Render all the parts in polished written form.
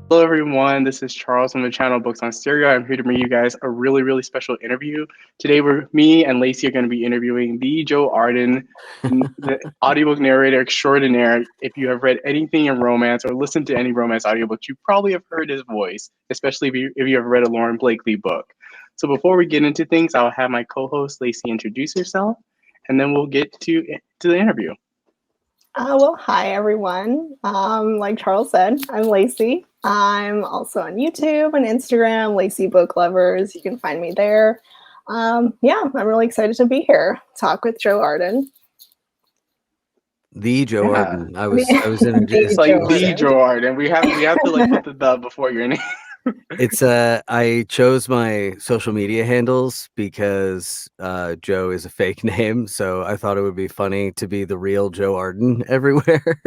Hello, everyone. This is Charles from the channel Books on Stereo. I'm here to bring you guys a really special interview. Today, me and Lacey are going to be interviewing the Joe Arden, the audiobook narrator extraordinaire. If you have read anything in romance or listened to any romance audiobooks, you probably have heard his voice, especially if you have read a Lauren Blakely book. So before we get into things, I'll have my co-host Lacey introduce herself, and then we'll get to the interview. Hi, everyone. Like Charles said, I'm Lacey. I'm also on YouTube and Instagram, Lacey Book Lovers. You can find me there. I'm really excited to be here, talk with Joe Arden. The Joe Arden. I was introduced. It's like the Joe Arden. We have to like put the "the" before your name. It's I chose my social media handles because Joe is a fake name, so I thought it would be funny to be the real Joe Arden everywhere.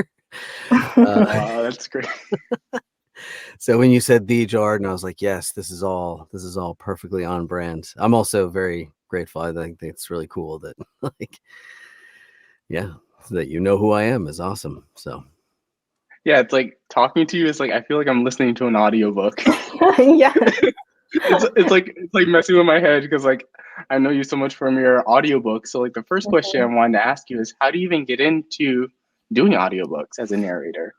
Wow, that's great. So when you said the Joe Arden, I was like, yes, this is all perfectly on brand. I'm also very grateful. I think it's really cool that that you know who I am is awesome. So yeah, it's like talking to you is like I feel like I'm listening to an audiobook. Yeah. It's like messing with my head because like I know you so much from your audiobook. So like the first question I wanted to ask you is how do you even get into doing audiobooks as a narrator?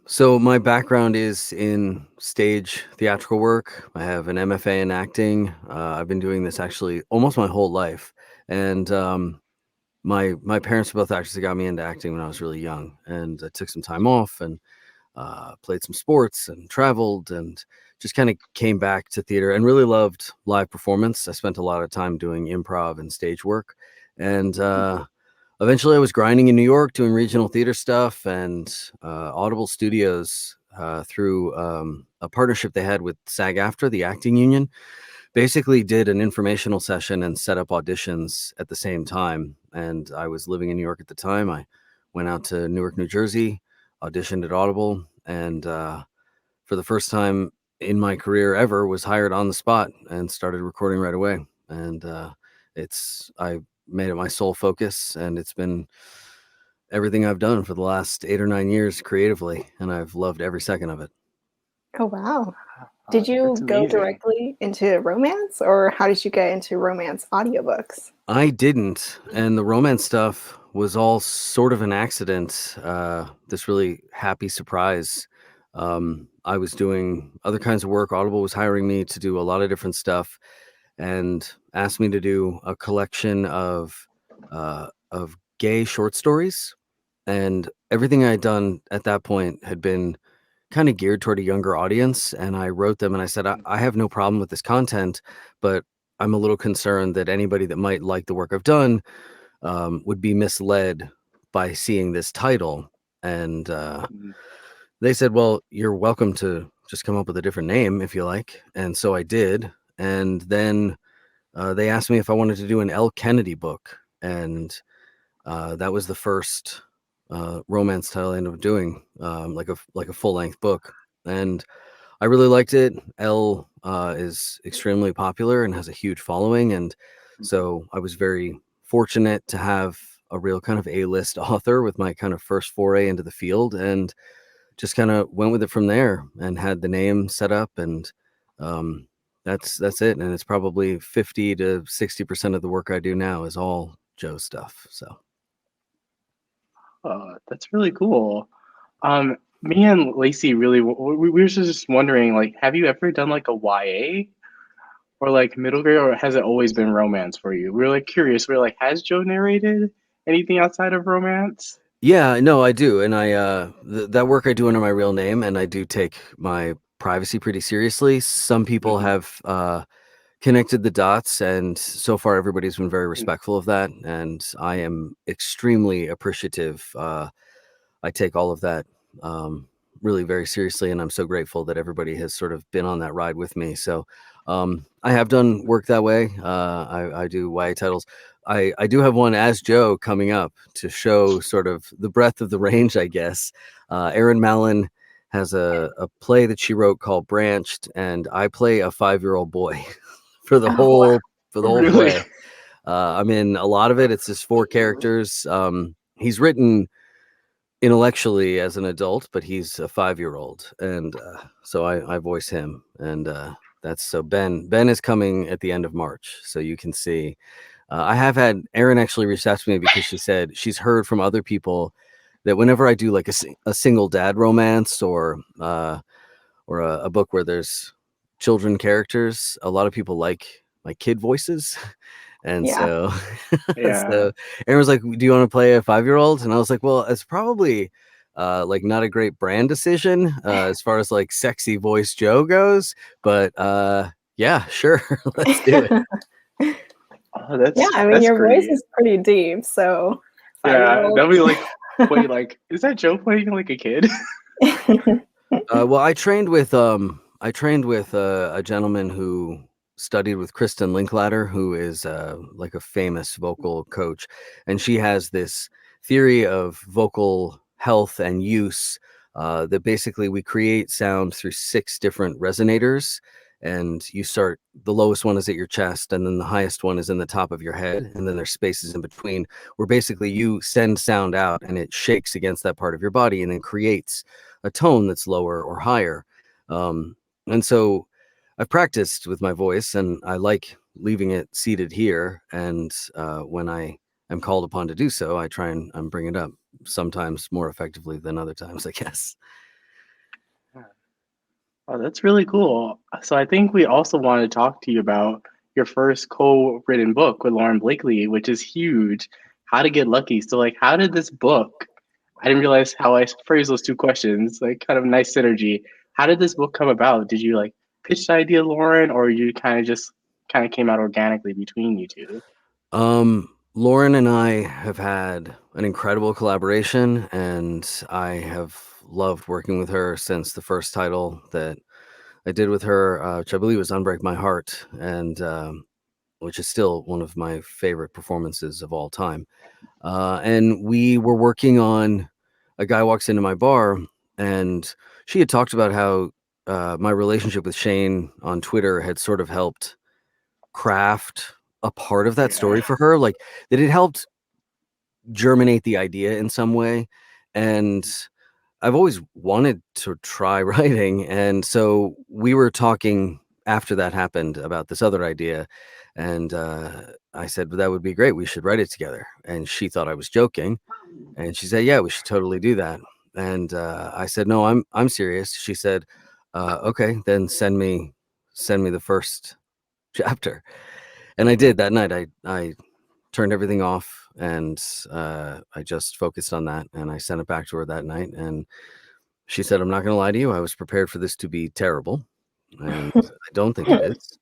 So my background is in stage theatrical work. I have an MFA in acting. I've been doing this actually almost my whole life. And my parents were both actors that got me into acting when I was really young. And I took some time off and played some sports and traveled and just kind of came back to theater and really loved live performance. I spent a lot of time doing improv and stage work. And eventually I was grinding in New York doing regional theater stuff, and Audible Studios through a partnership they had with SAG-AFTRA, the acting union, basically did an informational session and set up auditions at the same time. And I was living in New York at the time. I went out to Newark, New Jersey, auditioned at Audible, and for the first time in my career ever was hired on the spot and started recording right away. And I made it my sole focus, and it's been everything I've done for the last 8 or 9 years creatively, and I've loved every second of it. Oh, wow. Did you go directly into romance, or how did you get into romance audiobooks? I didn't, and the romance stuff was all sort of an accident, this really happy surprise. I was doing other kinds of work. Audible was hiring me to do a lot of different stuff and asked me to do a collection of gay short stories. And everything I had done at that point had been kind of geared toward a younger audience. And I wrote them and I said, I have no problem with this content, but I'm a little concerned that anybody that might like the work I've done would be misled by seeing this title. And they said, well, you're welcome to just come up with a different name if you like. And so I did. And then they asked me if I wanted to do an L. Kennedy book. And that was the first romance title I ended up doing, like a full-length book. And I really liked it. Elle is extremely popular and has a huge following. And so I was very fortunate to have a real kind of A-list author with my kind of first foray into the field, and just kind of went with it from there and had the name set up. And that's it. And it's probably 50 to 60% of the work I do now is all Joe stuff. So. That's really cool. Me and Lacey we were just wondering, like, have you ever done like a YA or like middle grade, or has it always been romance for you? We were like curious. We are like, has Joe narrated anything outside of romance? Yeah, no, I do. And I that work I do under my real name, and I do take my privacy pretty seriously. Some people have connected the dots, and so far everybody's been very respectful of that, and I am extremely appreciative. I take all of that really very seriously, and I'm so grateful that everybody has sort of been on that ride with me. So I have done work that way. I do YA titles. I do have one as Joe coming up to show sort of the breadth of the range, I guess. Erin Mallon has a play that she wrote called Branched, and I play a 5-year-old boy for the whole play. I'm in a lot of it. It's just 4 characters. He's written intellectually as an adult, but he's a 5-year-old, and so I voice him, and that's so Ben is coming at the end of March, so you can see. I have had Erin actually reach out to me because she said she's heard from other people that whenever I do like a single dad romance or a book where there's children characters, a lot of people like my kid voices. And Yeah. so, Yeah. so Aaron was like, "Do you want to play a 5-year-old?" And I was like, "Well, it's probably like not a great brand decision as far as like sexy voice Joe goes, but yeah, sure, let's do it." Oh, that's Yeah, I mean, that's your voice great. is pretty deep, so Yeah, 5-year-old. that'll be like, wait, like, is that Joe playing like a kid? Well, I trained with a gentleman who studied with Kristen Linklater, who is like a famous vocal coach, and she has this theory of vocal health and use that basically we create sound through 6 different resonators, and you start the lowest one is at your chest, and then the highest one is in the top of your head, and then there's spaces in between where basically you send sound out and it shakes against that part of your body and then creates a tone that's lower or higher. And so I've practiced with my voice, and I like leaving it seated here. And when I am called upon to do so, I try and bring it up, sometimes more effectively than other times, I guess. Oh, that's really cool. So I think we also want to talk to you about your first co-written book with Lauren Blakely, which is huge. How to Get Lucky. So like, how did this book? I didn't realize how I phrased those two questions. Like, kind of nice synergy. How did this book come about? Did you like pitch the idea, Lauren, or you kind of just kind of came out organically between you two? Lauren and I have had an incredible collaboration, and I have loved working with her since the first title that I did with her, which I believe was Unbreak My Heart, and which is still one of my favorite performances of all time. And we were working on a guy walks into my bar, and she had talked about how my relationship with Shane on Twitter had sort of helped craft a part of that story Yeah. for her, like that it helped germinate the idea in some way. And I've always wanted to try writing, and so we were talking after that happened about this other idea, and I said, "Well, that would be great. We should write it together." And she thought I was joking, and she said, "Yeah, we should totally do that." And I said, "No, I'm serious." She said, "Okay, then send me the first chapter." And I did that night. I turned everything off, and I just focused on that, and I sent it back to her that night, and she said, "I'm not going to lie to you. I was prepared for this to be terrible, and I don't think it is."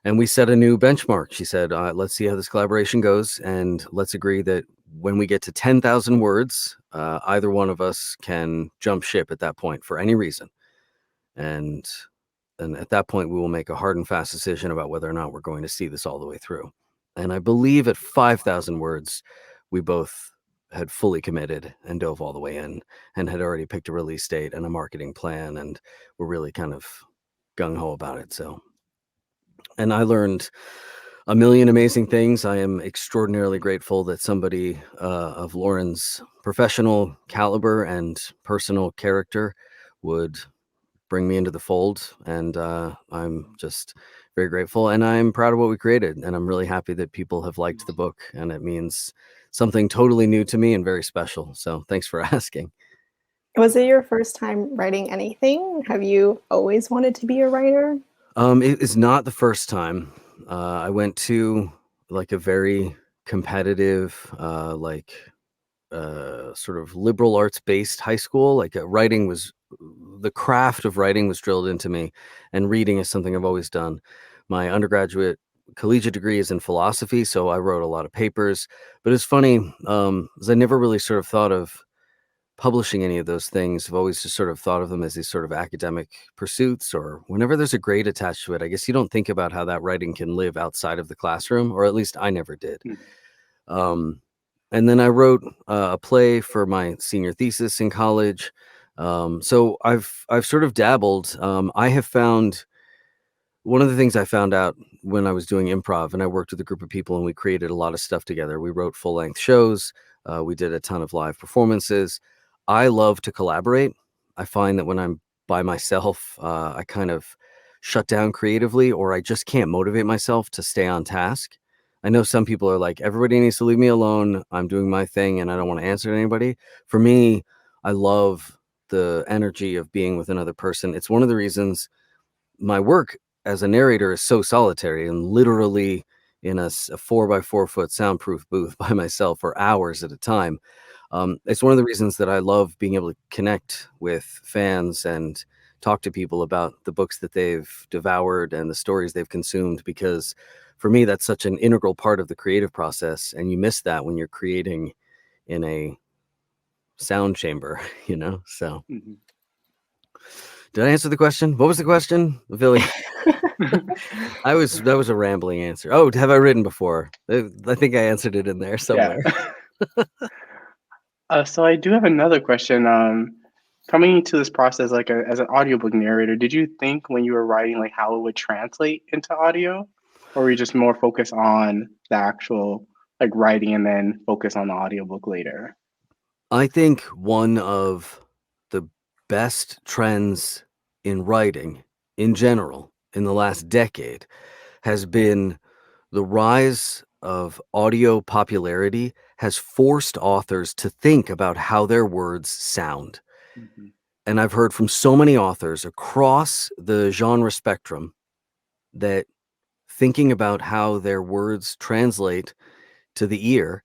And we set a new benchmark. She said, "Let's see how this collaboration goes, and let's agree that when we get to 10,000 words, either one of us can jump ship at that point for any reason. And at that point, we will make a hard and fast decision about whether or not we're going to see this all the way through." And I believe at 5,000 words, we both had fully committed and dove all the way in and had already picked a release date and a marketing plan, and were really kind of gung ho about it. So, and I learned a million amazing things. I am extraordinarily grateful that somebody of Lauren's professional caliber and personal character would bring me into the fold, and I'm just very grateful, and I'm proud of what we created, and I'm really happy that people have liked the book, and it means something totally new to me and very special. So thanks for asking. Was it your first time writing anything? Have you always wanted to be a writer? It is not the first time. I went to like a very competitive, sort of liberal arts based high school. Like writing was the craft of writing was drilled into me, and reading is something I've always done. My undergraduate collegiate degree is in philosophy, so I wrote a lot of papers. But it's funny, as I never really sort of thought of publishing any of those things. I've always just sort of thought of them as these sort of academic pursuits, or whenever there's a grade attached to it, I guess you don't think about how that writing can live outside of the classroom, or at least I never did. Hmm. And then I wrote a play for my senior thesis in college. So I've sort of dabbled. I have found one of the things I found out when I was doing improv, and I worked with a group of people, and we created a lot of stuff together. We wrote full length shows. We did a ton of live performances. I love to collaborate. I find that when I'm by myself, I kind of shut down creatively, or I just can't motivate myself to stay on task. I know some people are like, everybody needs to leave me alone. I'm doing my thing and I don't want to answer to anybody. For me, I love the energy of being with another person. It's one of the reasons my work as a narrator is so solitary, and literally in a 4x4 foot soundproof booth by myself for hours at a time. It's one of the reasons that I love being able to connect with fans and talk to people about the books that they've devoured and the stories they've consumed, because for me, that's such an integral part of the creative process. And you miss that when you're creating in a sound chamber, So Mhm. did I answer the question? What was the question, Billy? That was a rambling answer. Oh, have I written before? I think I answered it in there somewhere. Yeah. So I do have another question. Coming into this process, like as an audiobook narrator, did you think when you were writing, like how it would translate into audio, or were you just more focused on the actual like writing and then focus on the audiobook later? I think one of the best trends in writing in general in the last decade has been the rise of audio popularity has forced authors to think about how their words sound. Mhm. And I've heard from so many authors across the genre spectrum that thinking about how their words translate to the ear,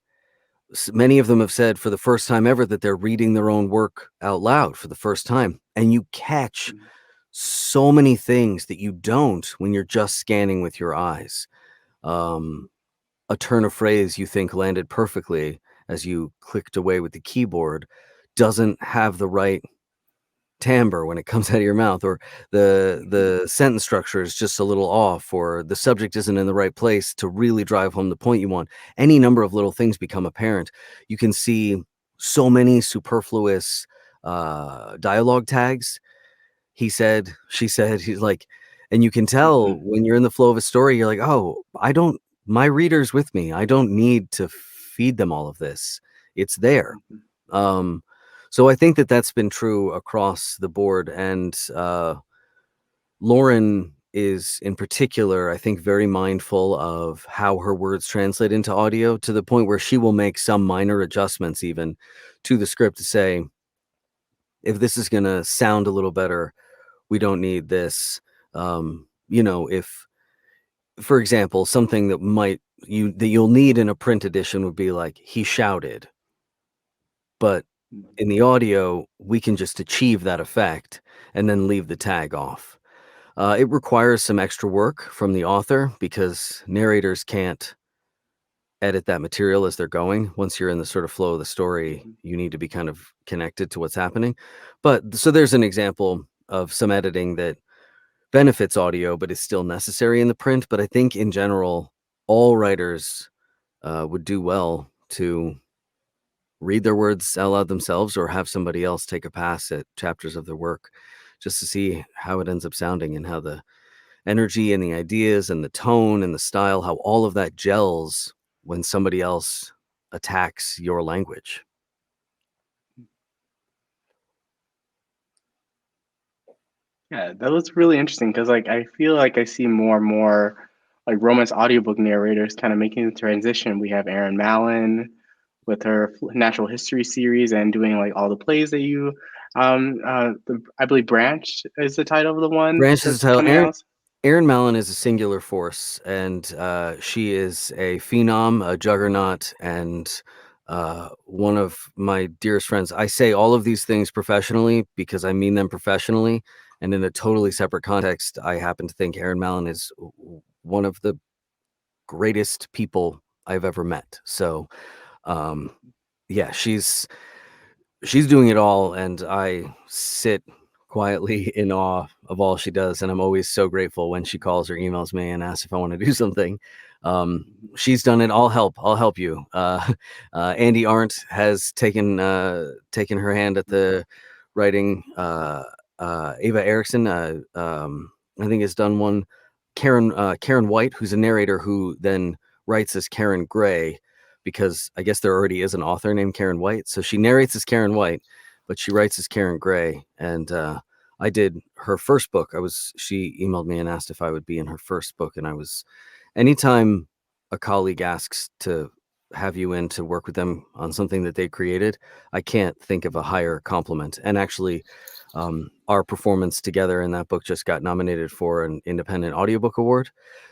many of them have said for the first time ever that they're reading their own work out loud for the first time. And you catch Mhm. so many things that you don't when you're just scanning with your eyes. A turn of phrase you think landed perfectly as you clicked away with the keyboard doesn't have the right timbre when it comes out of your mouth, or the sentence structure is just a little off, or the subject isn't in the right place to really drive home the point you want. Any number of little things become apparent. You can see so many superfluous dialogue tags. He said, she said, he's like, and you can tell Mhm. when you're in the flow of a story, you're like, oh, my reader's with me. I don't need to feed them all of this. It's there. Mhm. Um, so I think that that's been true across the board. And Lauren is, in particular, I think, very mindful of how her words translate into audio, to the point where she will make some minor adjustments even to the script to say, if this is going to sound a little better, we don't need this. If, for example, something that you'll need in a print edition would be like, he shouted, but Mhm. in the audio, we can just achieve that effect and then leave the tag off. It requires some extra work from the author, because narrators can't edit that material as they're going. Once you're in the sort of flow of the story, Mhm. you need to be kind of connected to what's happening. But so there's an example of some editing that benefits audio, but is still necessary in the print. But I think in general, all writers would do well to read their words out loud themselves, or have somebody else take a pass at chapters of their work, just to see how it ends up sounding, and how the energy and the ideas and the tone and the style, how all of that gels when somebody else attacks your language. Yeah, that was really interesting because like I feel like I see more and more like romance audiobook narrators kind of making the transition. We have Erin Mallon with her natural history series and doing like all the plays that you I believe Branch is the title of the one Branch is that's the title. coming out. Erin Mallon is a singular force, and she is a phenom, a juggernaut, and one of my dearest friends. I say all of these things professionally because I mean them professionally, and in a totally separate context, I happen to think Erin Mallon is one of the greatest people I've ever met. So, um, yeah, she's doing it all, and I sit quietly in awe of all she does, and I'm always so grateful when she calls or emails me and asks if I want to do something. She's done it. I'll help you. Andy Arndt has taken her hand at the writing. Ava Erickson, I think, has done one. Karen White, who's a narrator who then writes as Karen Gray, because I guess there already is an author named Karen White. So she narrates as Karen White, but she writes as Karen Gray, and I did her first book. She emailed me and asked if I would be in her first book, and anytime a colleague asks to have you in to work with them on something that they created, I can't think of a higher compliment. And actually, our performance together in that book just got nominated for an independent audiobook award.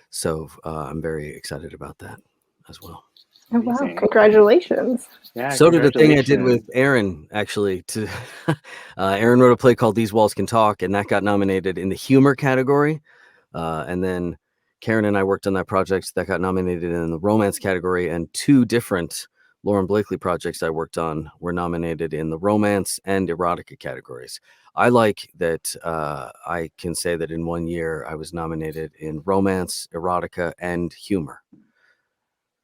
So I'm very excited about that as well. Oh, wow. Congratulations. Yeah. So did the thing I did with Aaron, actually. Aaron wrote a play called These Walls Can Talk, and that got nominated in the humor category. And then Karen and I worked on that project that got nominated in the romance category, and 2 different Lauren Blakely projects I worked on were nominated in the romance and erotica categories. I like that I can say that in 1 year I was nominated in romance, erotica, and humor.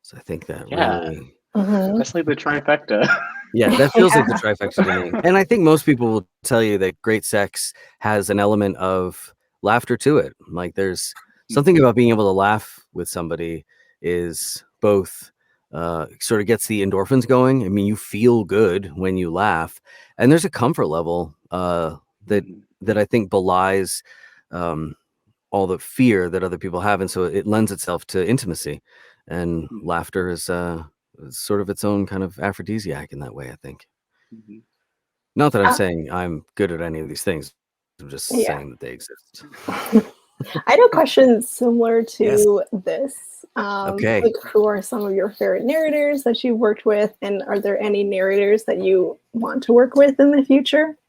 So I think that really... That's like the trifecta. Yeah, that feels like the trifecta to me. And I think most people will tell you that great sex has an element of laughter to it. Like, there's something about being able to laugh with somebody is both sort of gets the endorphins going. I mean, you feel good when you laugh, and there's a comfort level that I think belies all the fear that other people have, and so it lends itself to intimacy. And laughter is sort of its own kind of aphrodisiac in that way, I think. Not that I'm saying I'm good at any of these things. I'm just saying that they exist. I had a question similar to this. Okay. Like, who are some of your favorite narrators that you've worked with, and are there any narrators that you want to work with in the future?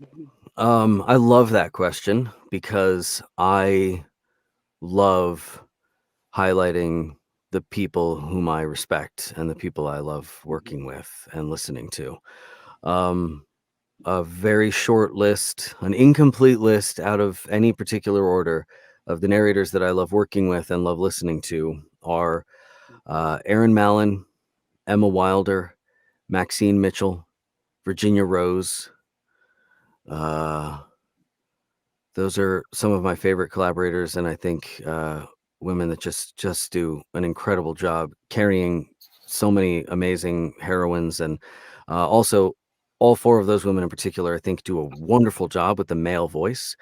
I love that question because I love highlighting the people whom I respect and the people I love working with and listening to. A very short list, an incomplete list out of any particular order of the narrators that I love working with and love listening to are Erin Mallon, Emma Wilder, Maxine Mitchell, Virginia Rose. Those are some of my favorite collaborators, and I think women that just do an incredible job carrying so many amazing heroines. And also, all 4 of those women in particular, I think, do a wonderful job with the male voice,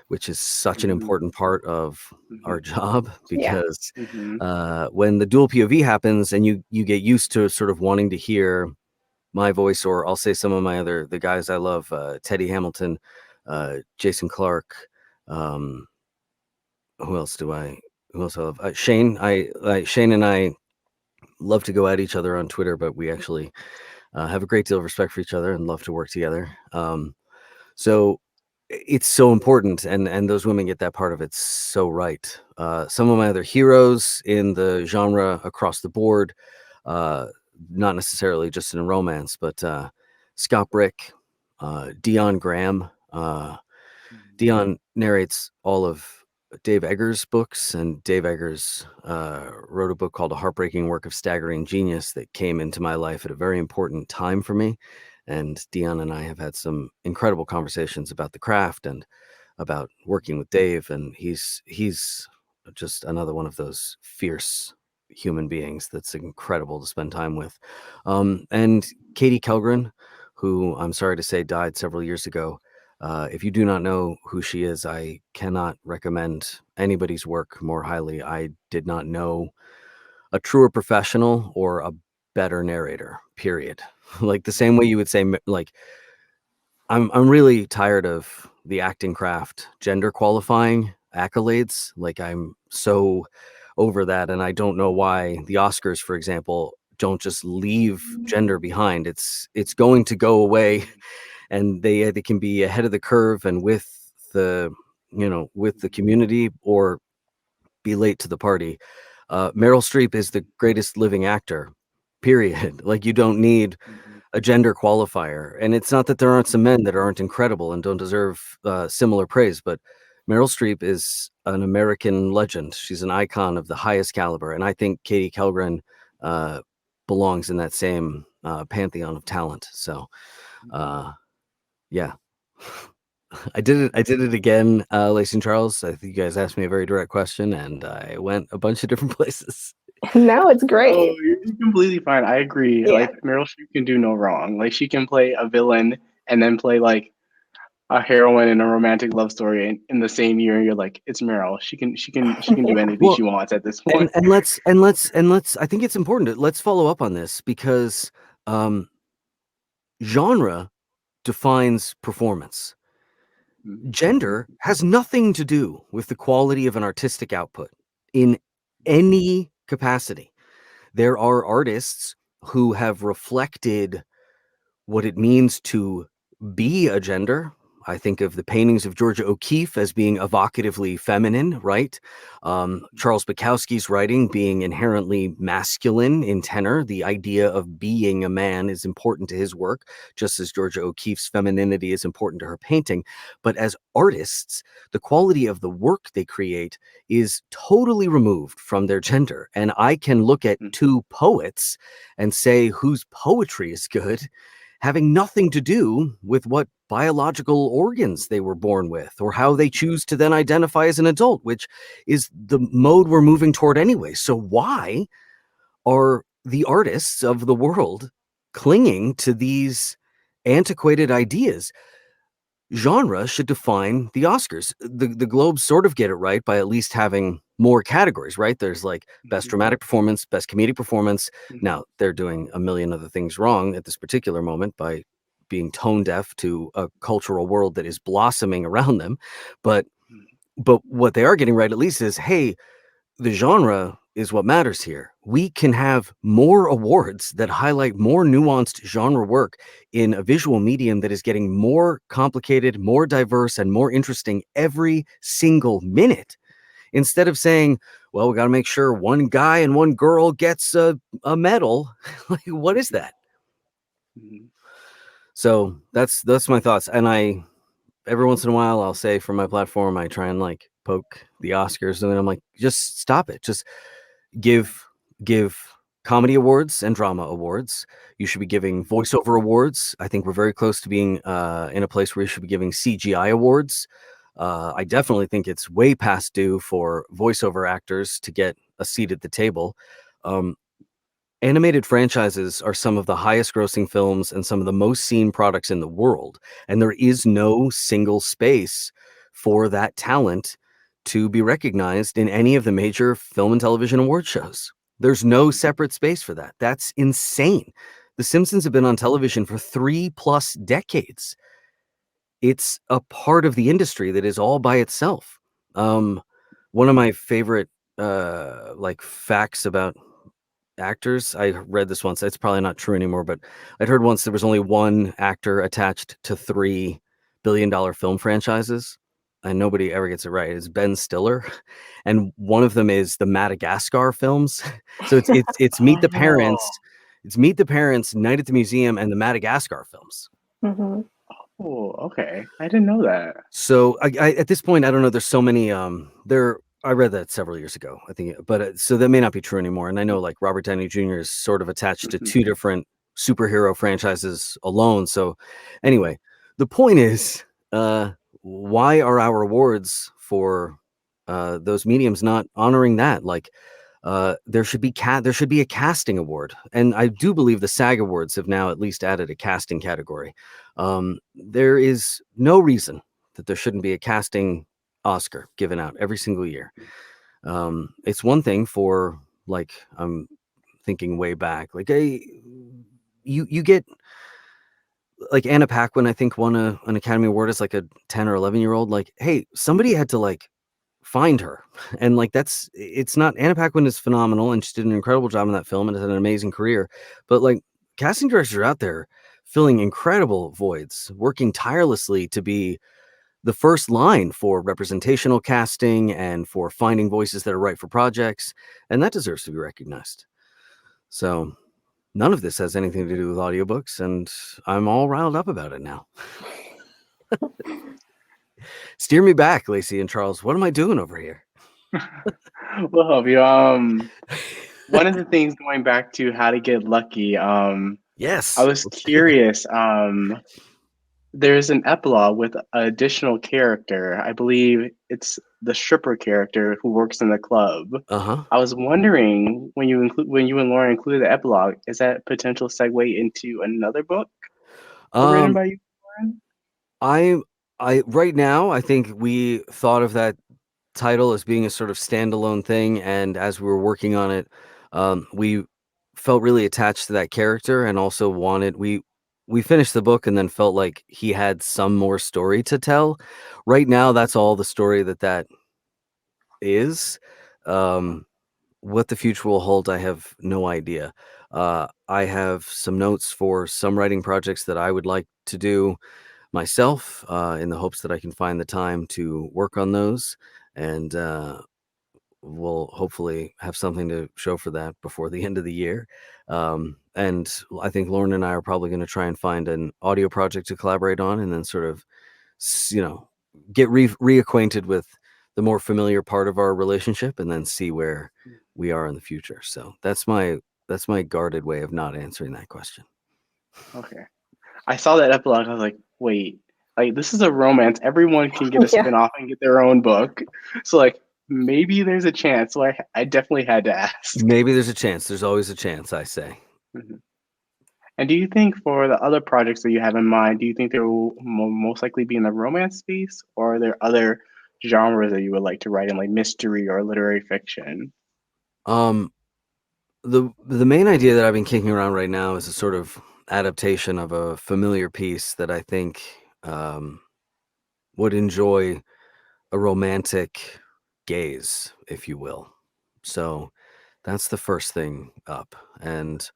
which is such an important part of our job, because when the dual POV happens and you get used to sort of wanting to hear my voice, or I'll say some of the guys I love, Teddy Hamilton, Jason Clark, who else I love? Shane. Shane and I love to go at each other on Twitter, but we actually have a great deal of respect for each other and love to work together. So it's so important, and those women get that part of it so right. Some of my other heroes in the genre across the board, not necessarily just in romance, but Scott Brick, Dion Graham. Dion narrates all of Dave Eggers' books, and Dave Eggers wrote a book called A Heartbreaking Work of Staggering Genius that came into my life at a very important time for me. And Dion and I have had some incredible conversations about the craft and about working with Dave, and he's just another one of those fierce human beings that's incredible to spend time with. And Katie Kelgren, who I'm sorry to say died several years ago. If you do not know who she is, I cannot recommend anybody's work more highly. I did not know a truer professional or a better narrator, period. Like, the same way you would say, like, I'm really tired of the acting craft gender qualifying accolades. Like, I'm so over that, and I don't know why the Oscars, for example, don't just leave gender behind. It's going to go away, and they can be ahead of the curve and with the community, or be late to the party. Meryl Streep is the greatest living actor, period. Like, you don't need a gender qualifier. And it's not that there aren't some men that aren't incredible and don't deserve similar praise, but Meryl Streep is an American legend. She's an icon of the highest caliber. And I think Katie Kelgren belongs in that same pantheon of talent. So, yeah. I did it again, Lacey and Charles. I think you guys asked me a very direct question, and I went a bunch of different places. No, it's great. Oh, you're completely fine. I agree. Yeah. Like, Meryl Streep can do no wrong. Like, she can play a villain and then play like a heroine in a romantic love story in the same year, and you're like, it's Meryl. She can do anything Well, she wants at this point. and let's I think it's important to let's follow up on this because genre defines performance. Gender has nothing to do with the quality of an artistic output in any capacity. There are artists who have reflected what it means to be a gender. I think of the paintings of Georgia O'Keeffe as being evocatively feminine, right? Charles Bukowski's writing being inherently masculine in tenor. The idea of being a man is important to his work, just as Georgia O'Keeffe's femininity is important to her painting. But as artists, the quality of the work they create is totally removed from their gender. And I can look at two poets and say whose poetry is good, having nothing to do with what biological organs they were born with or how they choose to then identify as an adult, which is the mode we're moving toward anyway. So why are the artists of the world clinging to these antiquated ideas? Genre should define the Oscars. The Globes sort of get it right by at least having more categories, right? There's like best dramatic performance, best comedic performance. Now they're doing a million other things wrong at this particular moment by being tone deaf to a cultural world that is blossoming around them. But what they are getting right at least is, hey, the genre is what matters here. We can have more awards that highlight more nuanced genre work in a visual medium that is getting more complicated, more diverse, and more interesting every single minute. Instead of saying, well, we got to make sure one guy and one girl gets a medal. Like, what is that? So that's my thoughts. And every once in a while, I'll say from my platform, I try and like poke the Oscars, and then I'm like, just stop it. Just give comedy awards and drama awards. You should be giving voiceover awards. I think we're very close to being in a place where you should be giving CGI awards. I definitely think it's way past due for voiceover actors to get a seat at the table. Animated franchises are some of the highest grossing films and some of the most seen products in the world. And there is no single space for that talent to be recognized in any of the major film and television award shows. There's no separate space for that. That's insane. The Simpsons have been on television for 3+ decades. It's a part of the industry that is all by itself. One of my favorite like facts about actors, I read this once, it's probably not true anymore, but I'd heard once there was only one actor attached to $3 billion film franchises, and nobody ever gets it right. It's Ben Stiller, and one of them is the Madagascar films. So it's Meet the Parents, Night at the Museum, and the Madagascar films. Oh, okay. I didn't know that. So I at this point, I don't know. There's so many. I read that several years ago, I think, but so that may not be true anymore. And I know like Robert Downey Jr. is sort of attached to two different superhero franchises alone. So anyway, the point is, why are our awards for those mediums not honoring that? Like, there should be a casting award, and I do believe the SAG Awards have now at least added a casting category. There is no reason that there shouldn't be a casting Oscar given out every single year. It's one thing for like, I'm thinking way back, like you get like Anna Paquin, I think won an Academy Award as like a 10 or 11-year-old. Like, hey, somebody had to like find her, and like it's not, Anna Paquin is phenomenal and she did an incredible job in that film and has had an amazing career, but like casting directors are out there filling incredible voids, working tirelessly to be the first line for representational casting and for finding voices that are right for projects, and that deserves to be recognized. So none of this has anything to do with audiobooks, and I'm all riled up about it now. Steer me back, Lacey and Charles. What am I doing over here? We'll help you. One of the things, going back to How to Get Lucky, Yes, I was curious. There's an epilogue with an additional character. I believe it's the stripper character who works in the club. I was wondering, when you and Lauren included the epilogue, is that a potential segue into another book written by you, I right now, I think we thought of that title as being a sort of standalone thing, and as we were working on it, we felt really attached to that character, and also we finished the book and then felt like he had some more story to tell. Right now, that's all the story that is. What the future will hold, I have no idea. I have some notes for some writing projects that I would like to do myself, in the hopes that I can find the time to work on those, and we'll hopefully have something to show for that before the end of the year. And I think Lauren and I are probably going to try and find an audio project to collaborate on, and then sort of, get reacquainted with the more familiar part of our relationship, and then see where we are in the future. So that's my guarded way of not answering that question. Okay. I saw that epilogue. I was like, wait, like this is a romance. Everyone can get a Yeah. spin-off and get their own book. So like maybe there's a chance. So I definitely had to ask. Maybe there's a chance. There's always a chance, I say. Mhm. And do you think for the other projects that you have in mind, do you think they will most likely be in the romance space, or are there other genres that you would like to write in, like mystery or literary fiction? Um, the main idea that I've been kicking around right now is a sort of adaptation of a familiar piece that I think would enjoy a romantic gaze, if you will. So that's the first thing up, and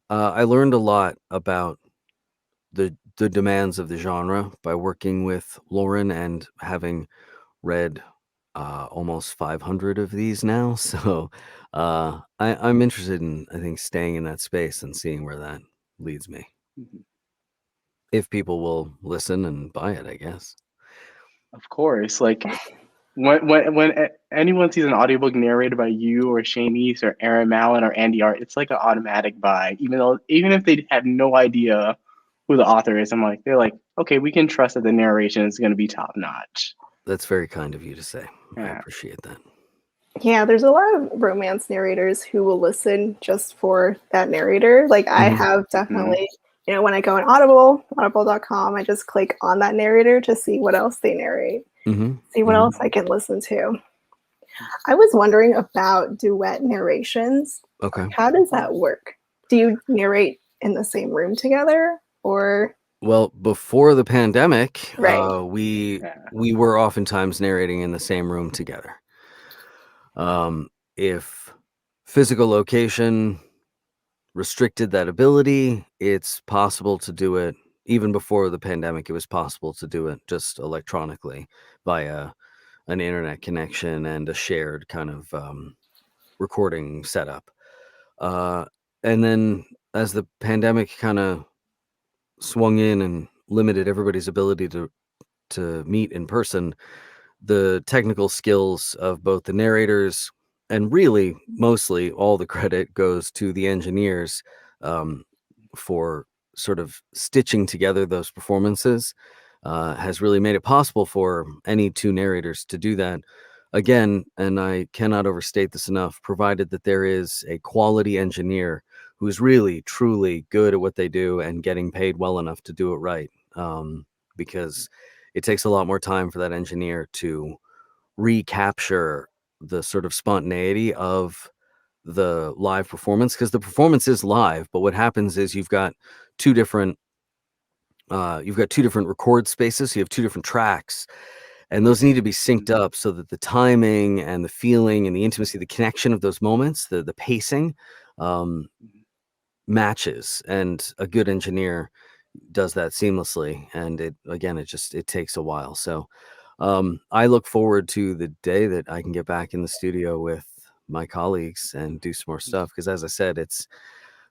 I learned a lot about the demands of the genre by working with Lauren and having read almost 500 of these now. So I'm interested in, I think, staying in that space and seeing where that leads me. Mhm. If people will listen and buy it, I guess. Of course, like when anyone sees an audiobook narrated by you or Shane East or Aaron Mallon or Andy Art, it's like an automatic buy. Even if they have no idea who the author is, they're like, okay, we can trust that the narration is going to be top notch. That's very kind of you to say. I Yeah. appreciate that. Yeah, there's a lot of romance narrators who will listen just for that narrator. Like I Mhm. have Mhm. definitely, when I go on audible.com, I just click on that narrator to see what else they narrate, see what else I can listen to. I was wondering about duet narrations. Okay. How does that work? Do you narrate in the same room together or Well, before the pandemic, right? we Yeah. were oftentimes narrating in the same room together. If physical location restricted that ability, it's possible to do it. Even before the pandemic, it was possible to do it just electronically via an internet connection and a shared kind of recording setup. And then as the pandemic kind of swung in and limited everybody's ability to meet in person, the technical skills of both the narrators, and really mostly all the credit goes to the engineers, um, for sort of stitching together those performances, has really made it possible for any two narrators to do that again. And I cannot overstate this enough, provided that there is a quality engineer who's really truly good at what they do and getting paid well enough to do it right, because it takes a lot more time for that engineer to recapture the sort of spontaneity of the live performance, because the performance is live, but what happens is two different you've got two different record spaces, so you have two different tracks, and those need to be synced up so that the timing and the feeling and the intimacy, the connection of those moments, the pacing, um, matches, and a good engineer does that seamlessly. And it takes a while. So I look forward to the day that I can get back in the studio with my colleagues and do some more stuff, because as I said, it's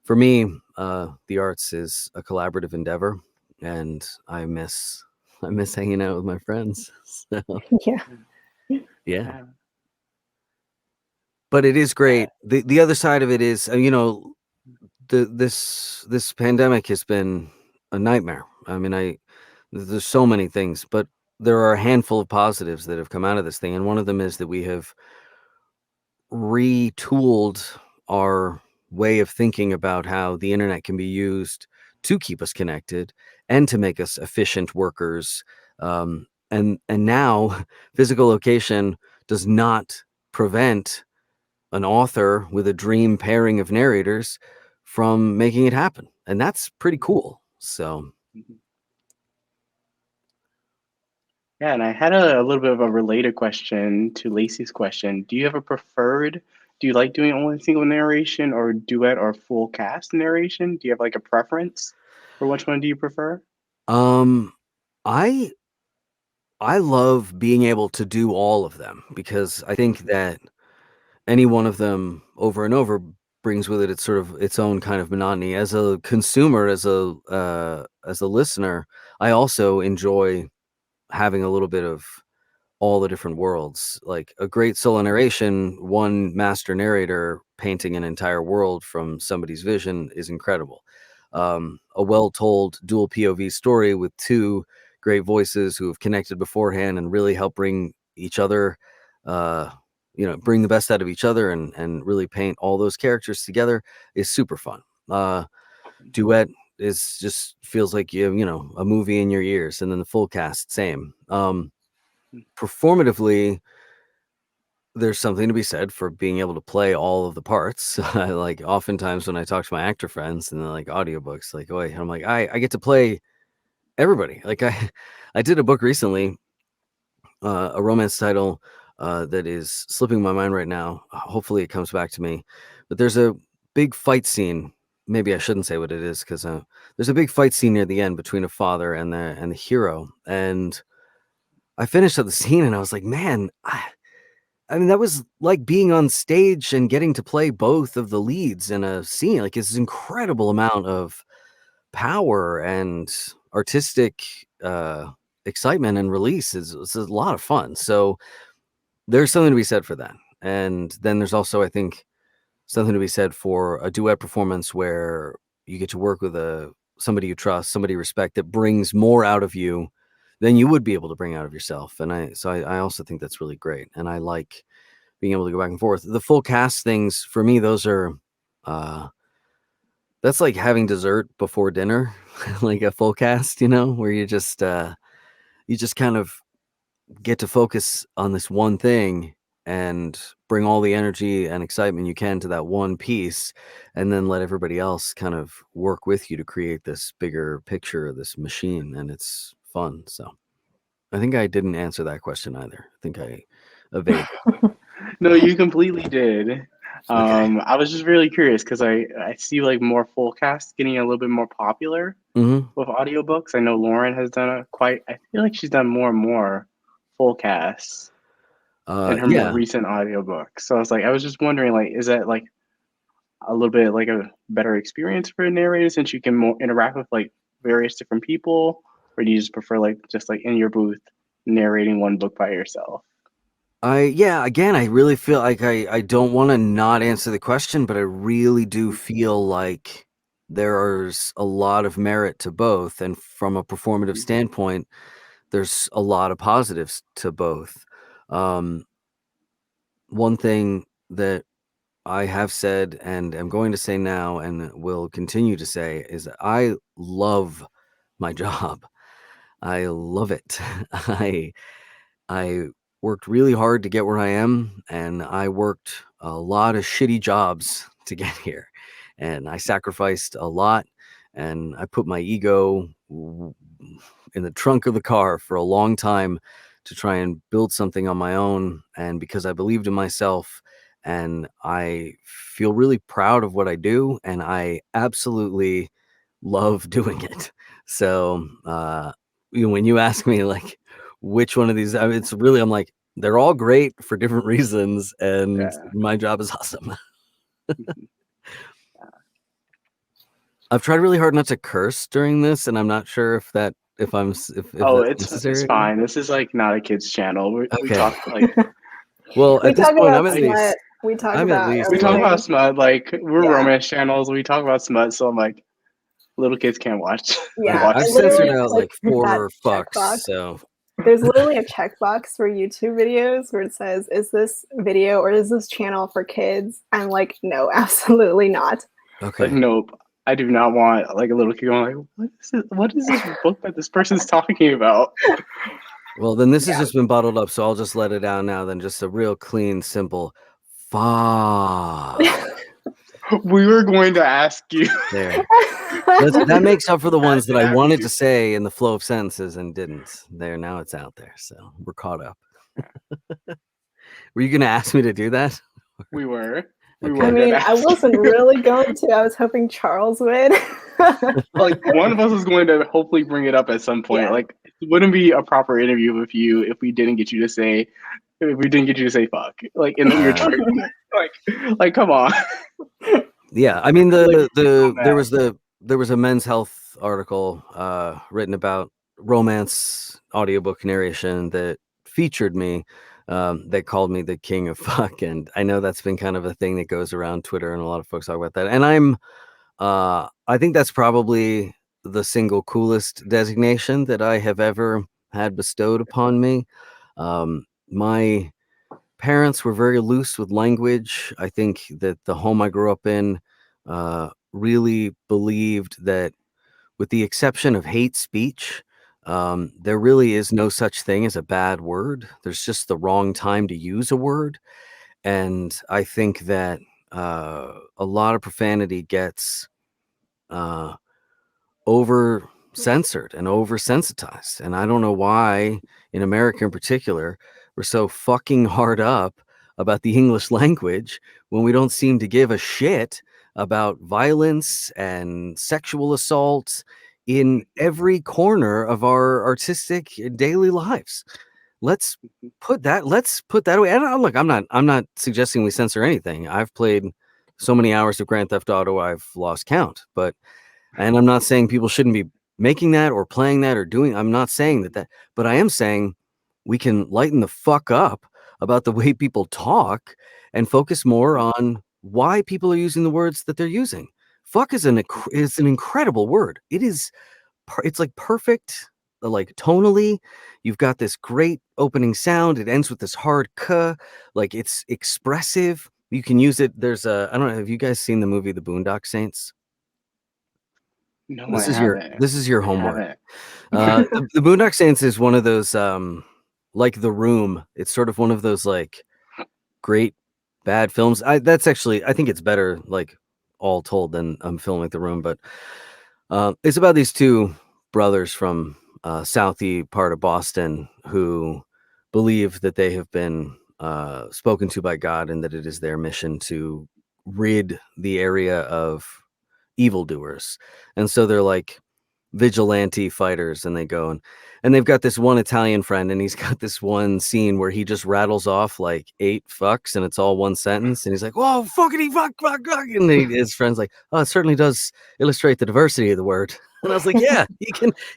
for me, the arts is a collaborative endeavor, and I miss hanging out with my friends. So Yeah. yeah, Yeah. but it is great. The other side of it is, this pandemic has been a nightmare. I mean, there's so many things, but there are a handful of positives that have come out of this thing, and one of them is that we have retooled our way of thinking about how the internet can be used to keep us connected and to make us efficient workers, And now physical location does not prevent an author with a dream pairing of narrators from making it happen, and that's pretty cool. So Yeah, and I had a little bit of a related question to Lacey's question. Do you have a preferred? Do you like doing only single narration or duet or full cast narration? Do you have like a preference for which one do you prefer? um I love being able to do all of them, because I think that any one of them over and over brings with it its sort of its own kind of monotony. As a consumer, as a listener, I also enjoy having a little bit of all the different worlds. Like a great solo narration, one master narrator painting an entire world from somebody's vision is incredible. A well-told dual POV story with two great voices who have connected beforehand and really help bring each other, uh, bring the best out of each other, and really paint all those characters together is super fun. Duet is just feels like a movie in your ears, and then the full cast, same. Performatively, there's something to be said for being able to play all of the parts. Like oftentimes when I talk to my actor friends and they're like audiobooks, like, oh, I'm like, I get to play everybody. Like I did a book recently, a romance title that is slipping my mind right now. Hopefully it comes back to me. But there's a big fight scene. Maybe I shouldn't say what it is, because there's a big fight scene near the end between a father and the hero. And I finished up the scene and I was like, man, I mean, that was like being on stage and getting to play both of the leads in a scene. Like, it's an incredible amount of power and artistic excitement and release. It's a lot of fun. So there's something to be said for that. And then there's also, I think, something to be said for a duet performance where you get to work with somebody you trust, somebody you respect, that brings more out of you than you would be able to bring out of yourself. And I also think that's really great. And I like being able to go back and forth. The full cast things, for me, those are that's like having dessert before dinner, like a full cast, where you just kind of get to focus on this one thing and bring all the energy and excitement you can to that one piece, and then let everybody else kind of work with you to create this bigger picture, this machine, and it's fun. So I think I didn't answer that question either. I think I evaded. No, you completely did. Okay. I was just really curious because I see like more full cast getting a little bit more popular Mm-hmm. with audiobooks. I know Lauren has done I feel like she's done more and more full casts in her more Yeah. recent audiobooks. So I was just wondering, like, is that like a little bit like a better experience for a narrator since you can more interact with like various different people, or do you just prefer like just like in your booth narrating one book by yourself? Again, I really feel like I don't want to not answer the question, but I really do feel like there's a lot of merit to both. And from a performative standpoint, there's a lot of positives to both. Um, One thing that I have said and am going to say now and will continue to say is that I love my job. I love it. I worked really hard to get where I am, and I worked a lot of shitty jobs to get here. And I sacrificed a lot, and I put my ego in the trunk of the car for a long time to try and build something on my own. And because I believed in myself, and I feel really proud of what I do, and I absolutely love doing it. So, when you ask me, like, which one of these, I mean, it's really, I'm like, they're all great for different reasons, and Yeah. my job is awesome. I've tried really hard not to curse during this, and I'm not sure if Oh, that's it's necessary. fine. This is like not a kids channel. We Okay. talk like Well, We at this talk point, about smut. We talk I'm at about least we talk like, about everything. smut. Like we're Yeah. romance channels. We talk about smut. So I'm like, little kids can't watch Yeah. watch I've And this censored literally video. out like like that 4 fucks, checkbox. so There's literally a checkbox for YouTube videos where it says, is this video or is this channel for kids? I'm like, no, absolutely not. Like okay. nope. I do not want like a little kid going like, what is this book that this person's talking about? Well, then this has just been bottled up, so I'll just let it out now. Then just a real clean, simple fuck. We were going to ask you. There. That makes up for the ones that I wanted to say in the flow of sentences and didn't. There, now it's out there, so we're caught up. Were you going to ask me to do that? We were. Okay. I mean, I wasn't really going to. I was hoping Charles would. Like one of us is going to hopefully bring it up at some point. Yeah. Like it wouldn't be a proper interview with you if we didn't get you to say fuck like in your trailer. like come on. Yeah, I mean Like, there was a Men's Health article written about romance audiobook narration that featured me. They called me the king of fuck, and I know that's been kind of a thing that goes around Twitter, and a lot of folks talk about that. And I think that's probably the single coolest designation that I have ever had bestowed upon me. My parents were very loose with language. I think that the home I grew up in really believed that, with the exception of hate speech, there really is no such thing as a bad word. There's just the wrong time to use a word. And I think that a lot of profanity gets over censored and oversensitized. And I don't know why, in America in particular, we're so fucking hard up about the English language when we don't seem to give a shit about violence and sexual assault in every corner of our artistic daily lives. Let's put that away. And look, I'm not suggesting we censor anything. I've played so many hours of Grand Theft Auto, I've lost count. And I'm not saying people shouldn't be making that or playing that or doing. I'm not saying that, but I am saying we can lighten the fuck up about the way people talk and focus more on why people are using the words that they're using. Fuck is an incredible word. It's like perfect, like tonally. You've got this great opening sound. It ends with this hard k. Like it's expressive. You can use it. There's I don't know. Have you guys seen the movie The Boondock Saints? No, This I is haven't. your homework. The Boondock Saints is one of those like The Room. It's sort of one of those like great bad films. I think it's better like all told than film like The Room, but it's about these two brothers from southie part of Boston who believe that they have been spoken to by God and that it is their mission to rid the area of evildoers. And so they're like vigilante fighters, and they go and they've got this one Italian friend, and he's got this one scene where he just rattles off like 8 fucks and it's all one sentence, and he's like, whoa, fuckity fuck, and his friend's like, oh, it certainly does illustrate the diversity of the word. And I was like, yeah,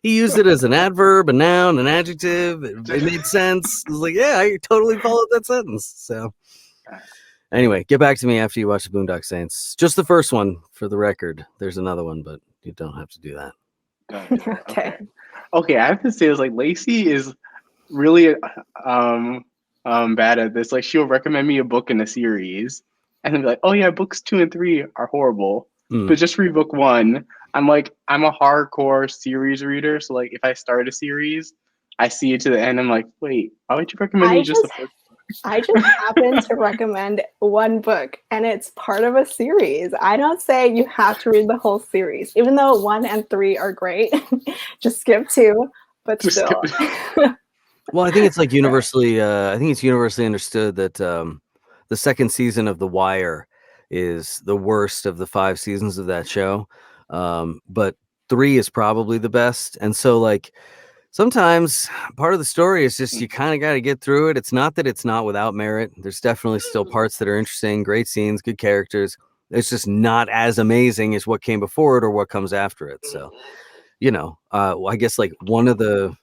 he used it as an adverb, a noun, an adjective. It made sense. I was like, yeah, I totally followed that sentence. So anyway, get back to me after you watch the Boondock Saints. Just the first one, for the record. There's another one, but you don't have to do that. Okay, I have to say, like Lacey is really bad at this. Like she'll recommend me a book in a series, and then be like, "Oh yeah, books 2 and 3 are horrible, but just read book 1." I'm like, I'm a hardcore series reader, so like if I start a series, I see it to the end. I'm like, wait, why would you recommend me just the first? I just happen to recommend one book, and it's part of a series. I don't say you have to read the whole series, even though 1 and 3 are great. Just skip 2, but Just still. Well, I think it's like universally. I think it's universally understood that the second season of The Wire is the worst of the 5 seasons of that show, but 3 is probably the best. And so, like, sometimes part of the story is just you kind of got to get through it. It's not that it's not without merit. There's definitely still parts that are interesting, great scenes, good characters. It's just not as amazing as what came before it or what comes after it. So, I guess like one of the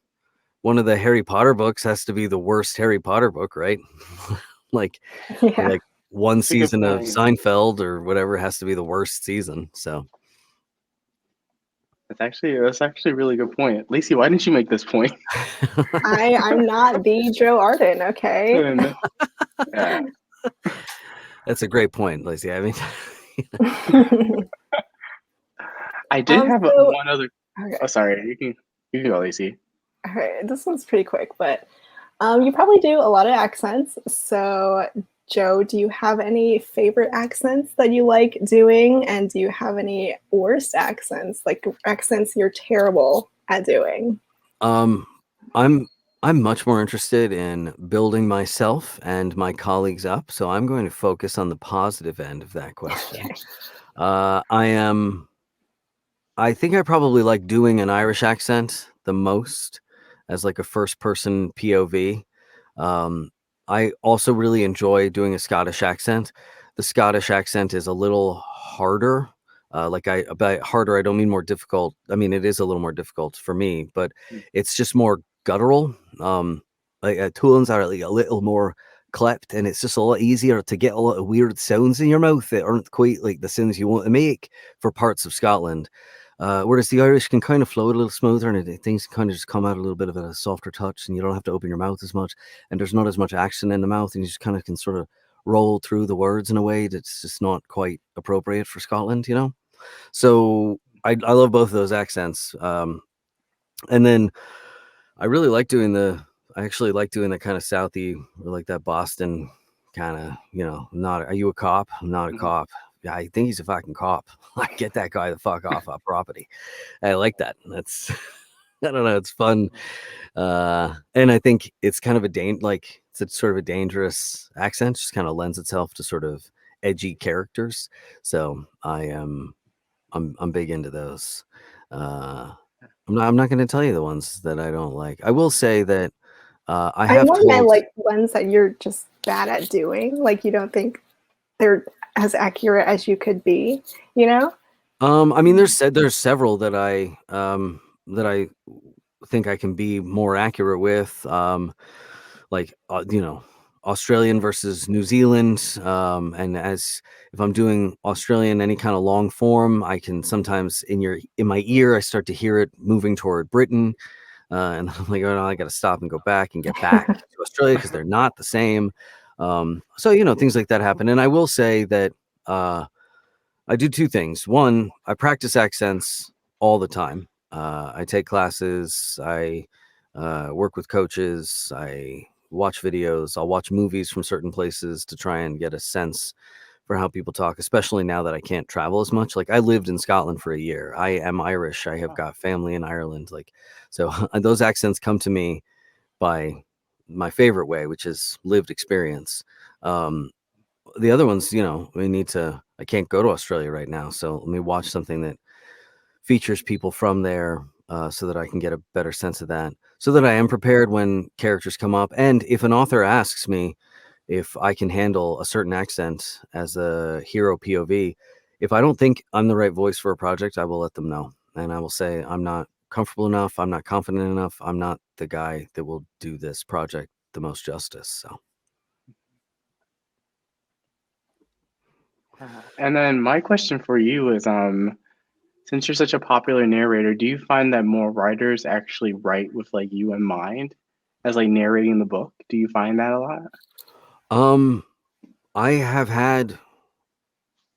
Harry Potter books has to be the worst Harry Potter book, right? like one season of Seinfeld or whatever has to be the worst season. So that's actually a really good point. Lacey, why didn't you make this point? I'm not the Joe Arden, okay? Yeah. That's a great point, Lacey. I mean, I did have So one other. okay, Oh, sorry. You can go, Lacey. all right, this one's pretty quick, but you probably do a lot of accents. So, Joe, do you have any favorite accents that you like doing? And do you have any worst accents, like accents you're terrible at doing? Um, I'm I'm much more interested in building myself and my colleagues up, so I'm going to focus on the positive end of that question. Okay. I am. I think I probably like doing an Irish accent the most as like a first person POV. Um, I also really enjoy doing a Scottish accent. The Scottish accent is a little harder. By harder, I don't mean more difficult. I mean, it is a little more difficult for me, but it's just more guttural. Tones are like a little more clipped, and it's just a lot easier to get a lot of weird sounds in your mouth that aren't quite like the sounds you want to make for parts of Scotland. Whereas the Irish can kind of flow a little smoother, and things kind of just come out a little bit of a softer touch, and you don't have to open your mouth as much, and there's not as much action in the mouth, and you just kind of can sort of roll through the words in a way that's just not quite appropriate for Scotland, you know? So I love both of those accents. And then I really like doing I actually like doing the kind of Southy, or like that Boston kind of, are you a cop? I'm not a Mhm. cop. Yeah, I think he's a fucking cop. Like, get that guy the fuck off our property. I like that. That's, I don't know, it's fun. And I think it's kind of it's a sort of a dangerous accent, just kind of lends itself to sort of edgy characters. So I'm big into those. Uh, I'm not going to tell you the ones that I don't like. I will say that I I have more meant told. like ones that you're just bad at doing, like you don't think they're as accurate as you could be, you know? I mean, there's several that I think I can be more accurate with. Like Australian versus New Zealand. And as if I'm doing Australian, any kind of long form, I can sometimes in my ear I start to hear it moving toward Britain. And I'm like, oh no, I got to stop and go back and get back to Australia because they're not the same. So things like that happen. And I will say that I do two things. One, I practice accents all the time. I take classes. I work with coaches. I watch videos. I'll watch movies from certain places to try and get a sense for how people talk, especially now that I can't travel as much. Like, I lived in Scotland for a year. I am Irish. I have got family in Ireland. So those accents come to me by my favorite way, which is lived experience. The other ones, I can't go to Australia right now. So let me watch something that features people from there, so that I can get a better sense of that, so that I am prepared when characters come up. And if an author asks me if I can handle a certain accent as a hero POV, if I don't think I'm the right voice for a project, I will let them know. And I will say, I'm not comfortable enough. I'm not confident enough. I'm not the guy that will do this project the most justice. So. And then my question for you is, since you're such a popular narrator, do you find that more writers actually write with like you in mind as like narrating the book? Do you find that a lot? Um, I have had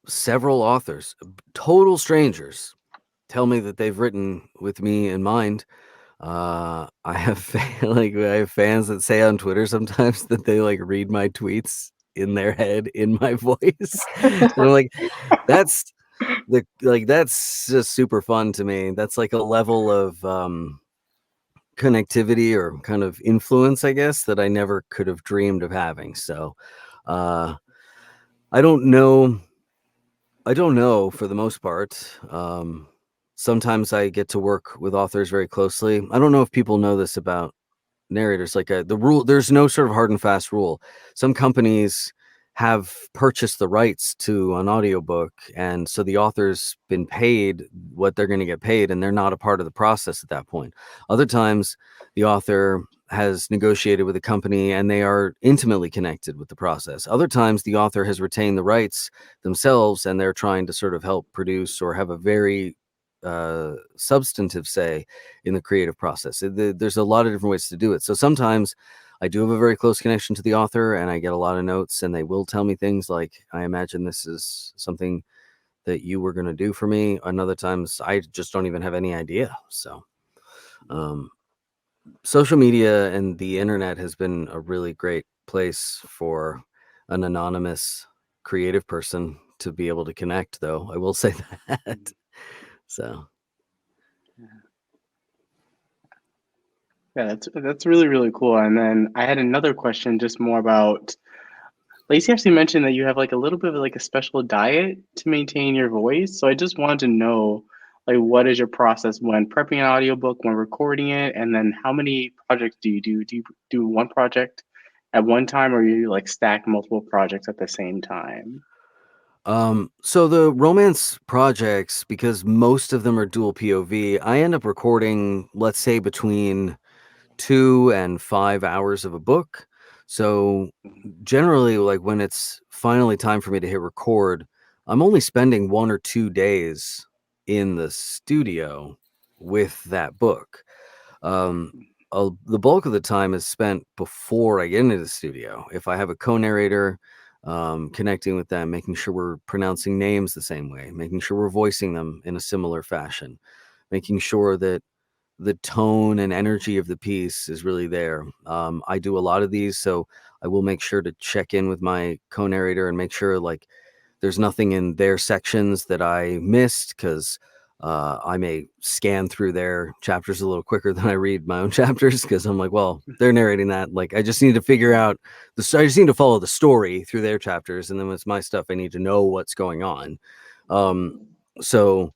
several authors, total strangers, tell me that they've written with me in mind. I have I have fans that say on Twitter sometimes that they like read my tweets in their head in my voice. And I'm like, that's that's just super fun to me. That's like a level of connectivity or kind of influence, I guess, that I never could have dreamed of having. So uh I don't know. I don't know for the most part. Sometimes I get to work with authors very closely. I don't know if people know this about narrators. Like, the rule, there's no sort of hard and fast rule. Some companies have purchased the rights to an audiobook, and so the author's been paid what they're going to get paid, and they're not a part of the process at that point. Other times the author has negotiated with a company and they are intimately connected with the process. Other times the author has retained the rights themselves and they're trying to sort of help produce or have a very substantive say in the creative process. There's a lot of different ways to do it. So sometimes I do have a very close connection to the author and I get a lot of notes and they will tell me things like, I imagine this is something that you were going to do for me, and other times I just don't even have any idea. So social media and the internet has been a really great place for an anonymous creative person to be able to connect, though I will say that. So Yeah, that's really, really cool. And then I had another question, just more about Lacey actually mentioned that you have like a little bit of like a special diet to maintain your voice. So I just wanted to know, like, what is your process when prepping an audiobook, when recording it, and then how many projects do you do? Do you do one project at one time, or you like stack multiple projects at the same time? so the romance projects, because most of them are dual POV, I end up recording, let's say, between 2 and 5 hours of a book. So generally, like when it's finally time for me to hit record, I'm only spending 1 or 2 days in the studio with that book. The bulk of the time is spent before I get into the studio. If I have a co-narrator, connecting with them, making sure we're pronouncing names the same way, making sure we're voicing them in a similar fashion, making sure that the tone and energy of the piece is really there. I do a lot of these, so I will make sure to check in with my co-narrator and make sure like there's nothing in their sections that I missed, because I may scan through their chapters a little quicker than I read my own chapters, because I'm like, well, they're narrating that. Like, I just need to figure out I just need to follow the story through their chapters, and then with my stuff, I need to know what's going on. So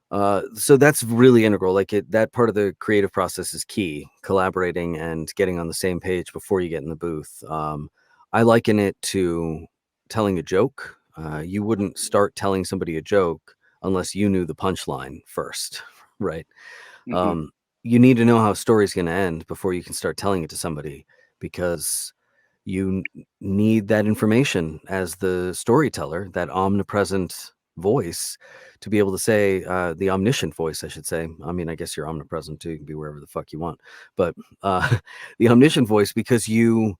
that's really integral. Like that part of the creative process is key, collaborating and getting on the same page before you get in the booth. I liken it to telling a joke. You wouldn't start telling somebody a joke unless you knew the punchline first, right? Hmm. You need to know how a story's going to end before you can start telling it to somebody, because you need that information as the storyteller, that omnipresent voice, to be able to say, the omniscient voice, I should say. I mean, I guess you're omnipresent too. You can be wherever the fuck you want, but the omniscient voice, because you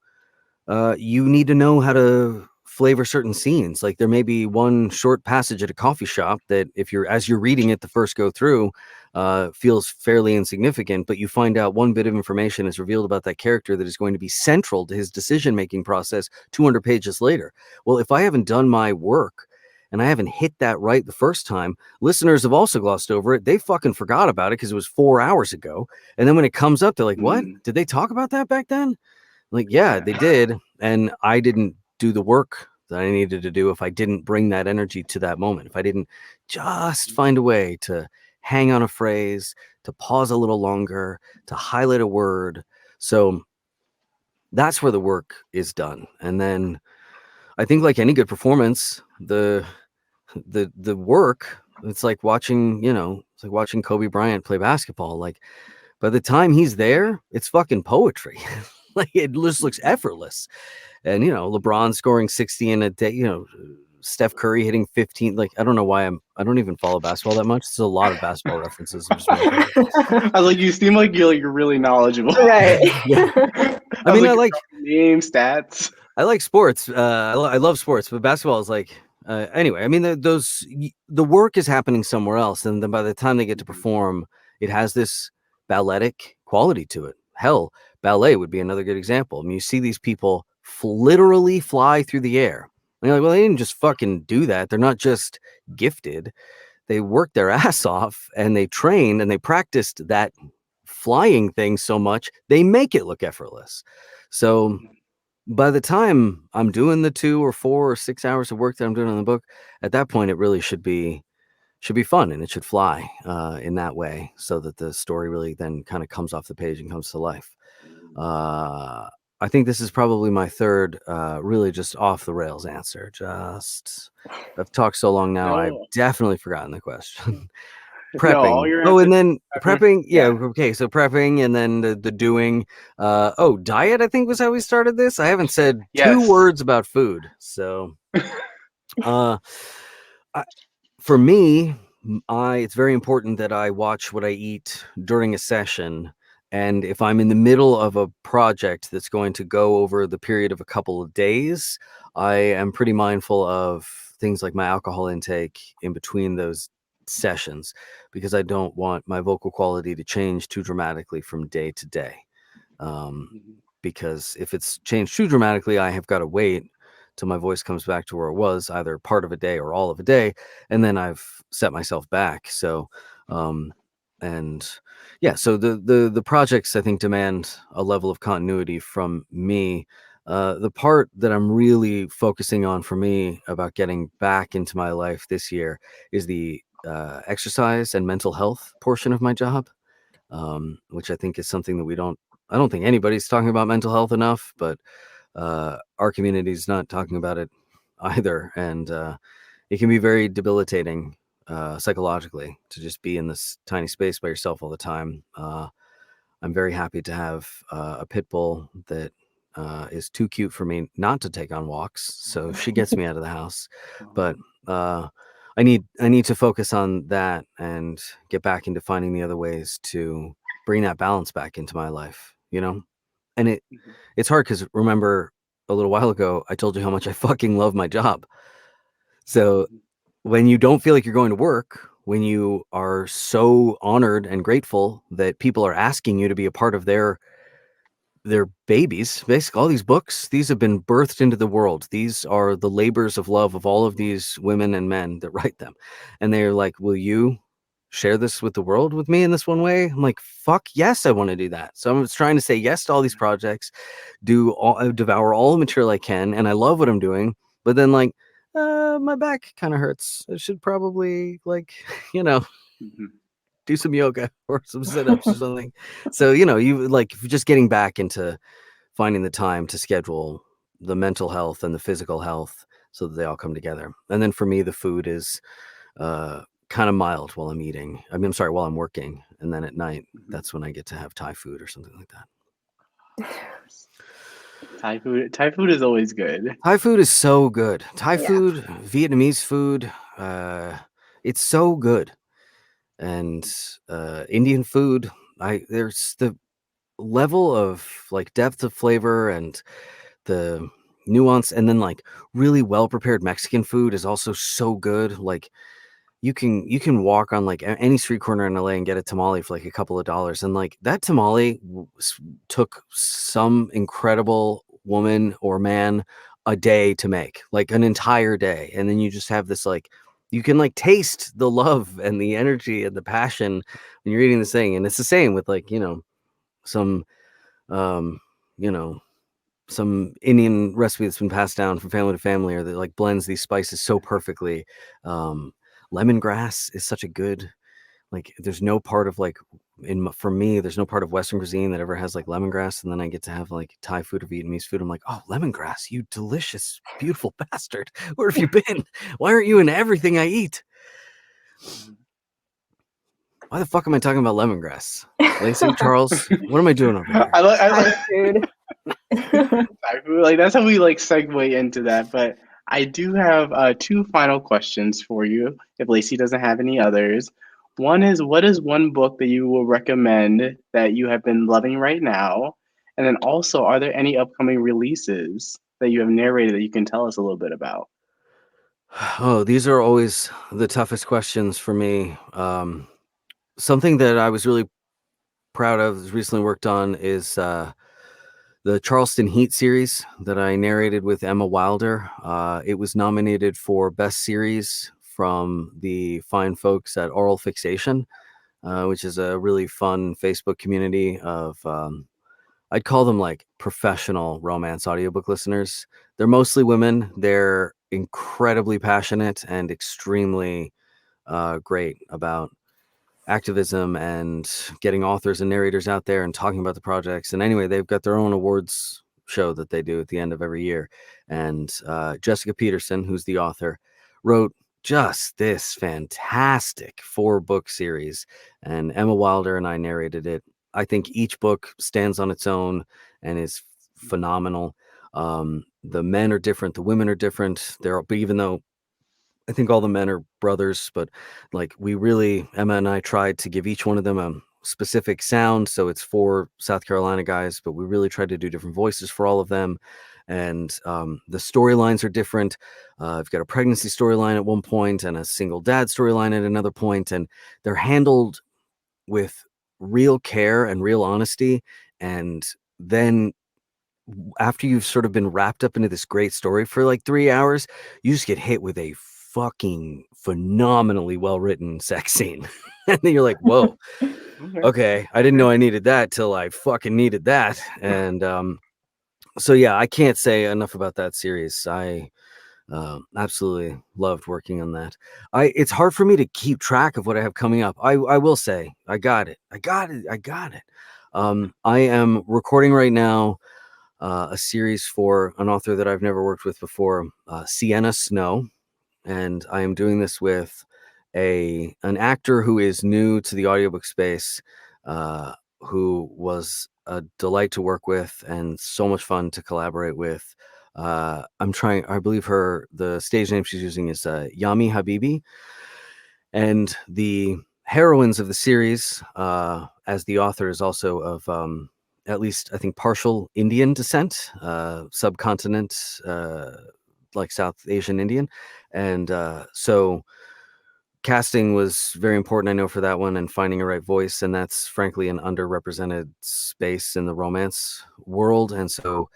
need to know how to flavor certain scenes. Like there may be one short passage at a coffee shop that, if as you're reading it the first go through, feels fairly insignificant, but you find out one bit of information is revealed about that character that is going to be central to his decision-making process 200 pages later. Well, if I haven't done my work and I haven't hit that right the first time, listeners have also glossed over it. They fucking forgot about it because it was 4 hours ago. And then when it comes up, they're like, what? Did they talk about that back then? Like, yeah, they did. And I didn't do the work that I needed to do if I didn't bring that energy to that moment. If I didn't just find a way to hang on a phrase, to pause a little longer, to highlight a word. So that's where the work is done. And then I think, like any good performance, the work, it's like watching, it's like watching Kobe Bryant play basketball. Like, by the time he's there, it's fucking poetry. Like, it just looks effortless. And LeBron scoring 60 in a day, Steph Curry hitting 15. Like, I don't know why I don't even follow basketball that much. There's a lot of basketball references I'm just making. I was like, you seem like you're really knowledgeable. Right. Yeah. I mean, I like names, stats. I like sports. I love sports, but basketball is like, anyway. I mean, the work is happening somewhere else, and then by the time they get to perform, it has this balletic quality to it. Hell, ballet would be another good example. I mean, you see these people literally fly through the air. And you're like, well, they didn't just fucking do that. They're not just gifted. They worked their ass off, and they trained and they practiced that flying thing so much they make it look effortless. So by the time I'm doing the 2 or 4 or 6 hours of work that I'm doing on the book, at that point it really should be fun, and it should fly in that way, so that the story really then kind of comes off the page and comes to life. I think this is probably my third really just off the rails answer. I've talked so long now, I've definitely forgotten the question. Prepping. And then prepping. Yeah. Okay. So prepping, and then the doing. Diet, I think, was how we started this. I haven't said 2 words about food. So, for me, it's very important that I watch what I eat during a session. And if I'm in the middle of a project that's going to go over the period of a couple of days, I am pretty mindful of things like my alcohol intake in between those sessions, because I don't want my vocal quality to change too dramatically from day to day. Because if it's changed too dramatically, I have got to wait till my voice comes back to where it was, either part of a day or all of a day, and then I've set myself back. So, and yeah, so the projects, I think, demand a level of continuity from me. The part that I'm really focusing on for me about getting back into my life this year is the exercise and mental health portion of my job, which I think is something that I don't think anybody's talking about mental health enough, but our community's not talking about it either. And it can be very debilitating psychologically to just be in this tiny space by yourself all the time. I'm very happy to have a pit bull that is too cute for me not to take on walks, so she gets me out of the house. But I need to focus on that and get back into finding the other ways to bring that balance back into my life, you know? And it's hard because, remember, a little while ago I told you how much I fucking love my job. So when you don't feel like you're going to work, when you are so honored and grateful that people are asking you to be a part of their babies, basically all these books, these have been birthed into the world. These are the labors of love of all of these women and men that write them. And they're like, will you share this with the world with me in this one way? I'm like, fuck yes, I want to do that. So I'm trying to say yes to all these projects, devour all the material I can. And I love what I'm doing. But then, like, my back kind of hurts. I should probably, like, do some yoga or some sit-ups or something. So, you like just getting back into finding the time to schedule the mental health and the physical health so that they all come together. And then for me, the food is kind of mild while I'm eating. I mean, I'm sorry, while I'm working. And then at night, that's when I get to have Thai food or something like that. Thai food is always good. Thai food is so good. Thai food, Vietnamese food, it's so good. And Indian food, there's the level of like depth of flavor and the nuance, and then like really well prepared Mexican food is also so good. Like you can walk on like any street corner in LA and get a tamale for like a couple of dollars, and like that tamale took some incredible woman or man a day to make, like an entire day. And then you just have this, like, you can like taste the love and the energy and the passion when you're eating this thing. And it's the same with like, some some Indian recipe that's been passed down from family to family, or that like blends these spices so perfectly. Lemongrass is such a good, like, there's no part of like for me, there's no part of Western cuisine that ever has like lemongrass. And then I get to have like Thai food or Vietnamese food. I'm like, oh, lemongrass, you delicious, beautiful bastard. Where have you been? Why aren't you in everything I eat? Why the fuck am I talking about lemongrass? Lacey, Charles, what am I doing over here? I like food. Thai food. Like, that's how we like segue into that. But I do have two final questions for you, if Lacey doesn't have any others. One is, what is one book that you will recommend that you have been loving right now? And then also, are there any upcoming releases that you have narrated that you can tell us a little bit about? Oh, these are always the toughest questions for me. Something that I was really proud of, recently worked on, is the Charleston Heat series that I narrated with Emma Wilder. It was nominated for Best Series from the fine folks at Oral Fixation, which is a really fun Facebook community of, I'd call them like professional romance audiobook listeners. They're mostly women. They're incredibly passionate and extremely great about activism and getting authors and narrators out there and talking about the projects. And anyway, they've got their own awards show that they do at the end of every year. And Jessica Peterson, who's the author, wrote just this fantastic 4-book series, and Emma Wilder and I narrated it. I think each book stands on its own and is phenomenal. The men are different, the women are different. But even though I think all the men are brothers, but like Emma and I tried to give each one of them a specific sound. So it's 4 South Carolina guys, but we really tried to do different voices for all of them. and the storylines are different. I've got a pregnancy storyline at one point and a single dad storyline at another point, and they're handled with real care and real honesty. And then after you've sort of been wrapped up into this great story for like 3 hours, you just get hit with a fucking phenomenally well-written sex scene. And then you're like, whoa, okay, I didn't know I needed that till I fucking needed that. And so yeah, I can't say enough about that series. I absolutely loved working on that. It's hard for me to keep track of what I have coming up. I will say I got it. I am recording right now a series for an author that I've never worked with before, Sienna Snow, and I am doing this with an actor who is new to the audiobook space, who was a delight to work with and so much fun to collaborate with. I believe the stage name she's using is Yami Habibi, and the heroines of the series, as the author is also of at least I think partial Indian descent, subcontinent, like South Asian Indian, and so casting was very important, I know, for that one, and finding a right voice, and that's frankly an underrepresented space in the romance world. And so